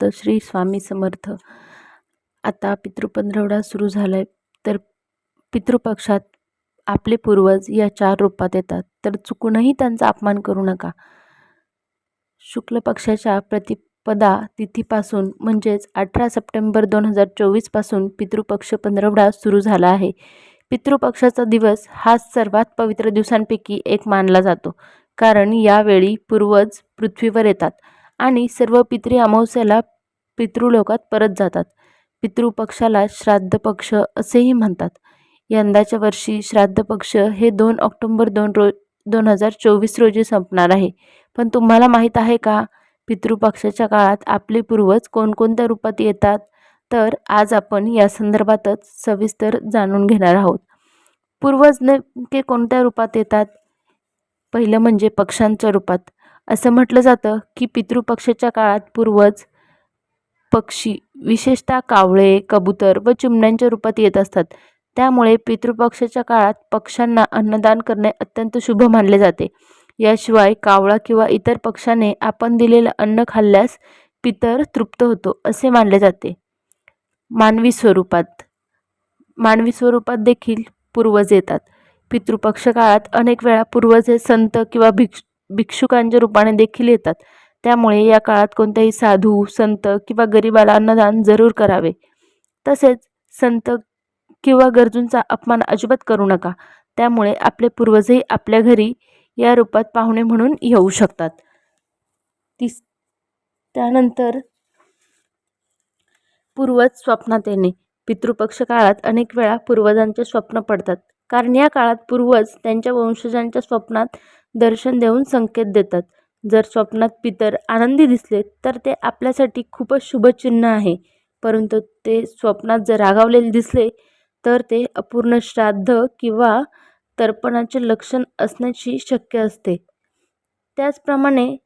दत्त श्री स्वामी समर्थ. आता पितृपंधरवडा सुरू झालाय, तर पितृपक्षात आपले पूर्वज या 4 रूपात येतात, तर चुकूनही त्यांचा अपमान करू नका. शुक्ल पक्षाच्या प्रतिपदा तिथीपासून म्हणजेच 18 सप्टेंबर 2024 पासून पितृपक्ष पंधरवडा सुरू झाला आहे. पितृपक्षाचा दिवस हा सर्वात पवित्र दिवसांपैकी एक मानला जातो, कारण यावेळी पूर्वज पृथ्वीवर येतात आणि सर्व पितृ अमावस्येला पितृलोकात परत जातात. पितृपक्षाला श्राद्ध पक्ष असेही म्हणतात. यंदाच्या वर्षी श्राद्ध पक्ष हे 2 ऑक्टोबर 2024 रोजी संपणार आहे. पण तुम्हाला माहीत आहे का, पितृपक्षाच्या काळात आपले पूर्वज कोणकोणत्या रूपात येतात? तर आज आपण या संदर्भातच सविस्तर जाणून घेणार आहोत. पूर्वज नेमके कोणत्या रूपात येतात? पहिलं म्हणजे पक्ष्यांच्या रूपात. असं म्हटलं जातं की पितृपक्षाच्या काळात पूर्वज पक्षी, विशेषतः कावळे, कबूतर व चिमण्यांच्या रूपात येत असतात. त्यामुळे पितृपक्षाच्या काळात पक्ष्यांना अन्नदान करणे अत्यंत शुभ मानले जाते. याशिवाय कावळा किंवा इतर पक्ष्याने आपण दिलेलं अन्न खाल्ल्यास पितर तृप्त होतो असे मानले जाते. मानवी स्वरूपात देखील पूर्वज येतात. पितृपक्ष काळात अनेक वेळा पूर्वज हे संत किंवा भिक्षुकांच्या रूपाने देखील येतात. त्यामुळे या काळात कोणत्याही साधू, संत किंवा गरिबाला अन्नदान जरूर करावे. तसेच संत किंवा गरजूंचा अपमान अजिबात करू नका. त्यामुळे आपले पूर्वजही आपल्या घरी या रूपात पाहुणे म्हणून येऊ शकतात. त्यानंतर पूर्वज स्वप्नात येणे. पितृपक्ष काळात अनेक वेळा पूर्वजांचे स्वप्न पडतात, कारण या काळात पूर्वज त्यांच्या वंशजांच्या स्वप्नात दर्शन देऊन संकेत देतात. जर स्वप्नात पितर आनंदी दिसले तर ते आपल्यासाठी खूपच शुभ चिन्ह आहे. परंतु ते स्वप्नात जर रागावलेले दिसले तर ते अपूर्ण श्राद्ध किंवा तर्पणाचे लक्षण असण्याची शक्य असते. त्याचप्रमाणे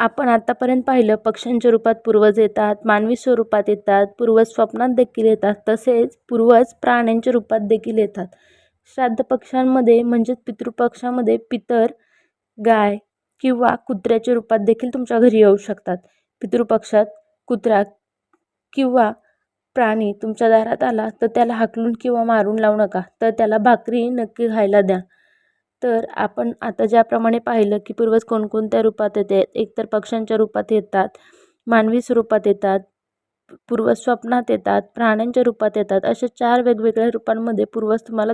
आपण आतापर्यंत पाहिलं, पक्ष्यांच्या रूपात पूर्वज येतात, मानवी स्वरूपात येतात, पूर्वज स्वप्नात देखील येतात, तसेच पूर्वज प्राण्यांच्या रूपात देखील येतात. श्राद्ध पक्षांमध्ये म्हणजेच पितृपक्षामध्ये पितर गाय किंवा कुत्र्याच्या रूपात देखील तुमच्या घरी येऊ शकतात. पितृपक्षात कुत्रा किंवा प्राणी तुमच्या दारात आला तर त्याला हाकलून किंवा मारून लावू नका, तर त्याला भाकरी नक्की खायला द्या. तर आपण आता ज्याप्रमाणे पाहिलं की पूर्वज कोणकोणत्या रूपात येतात, एकतर पक्ष्यांच्या रूपात येतात, मानवी स्वरूपात येतात, पूर्वज स्वप्नात येतात, प्राण्यांच्या रूपात येतात, अशा 4 वेगवेगळ्या रूपांमध्ये पूर्वज तुम्हाला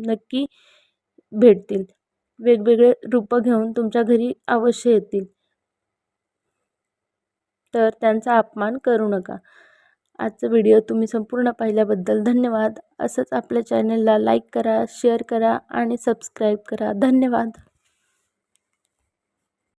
नक्की भेटतील. वेगवेगळे रूप घेऊन तुमच्या घरी अवश्य येतील, तर त्यांचा अपमान करू नका. आजचा व्हिडिओ तुम्ही संपूर्ण पाहिल्याबद्दल धन्यवाद. असंच आपल्या चॅनलला लाईक करा, शेअर करा आणि सबस्क्राईब करा. धन्यवाद.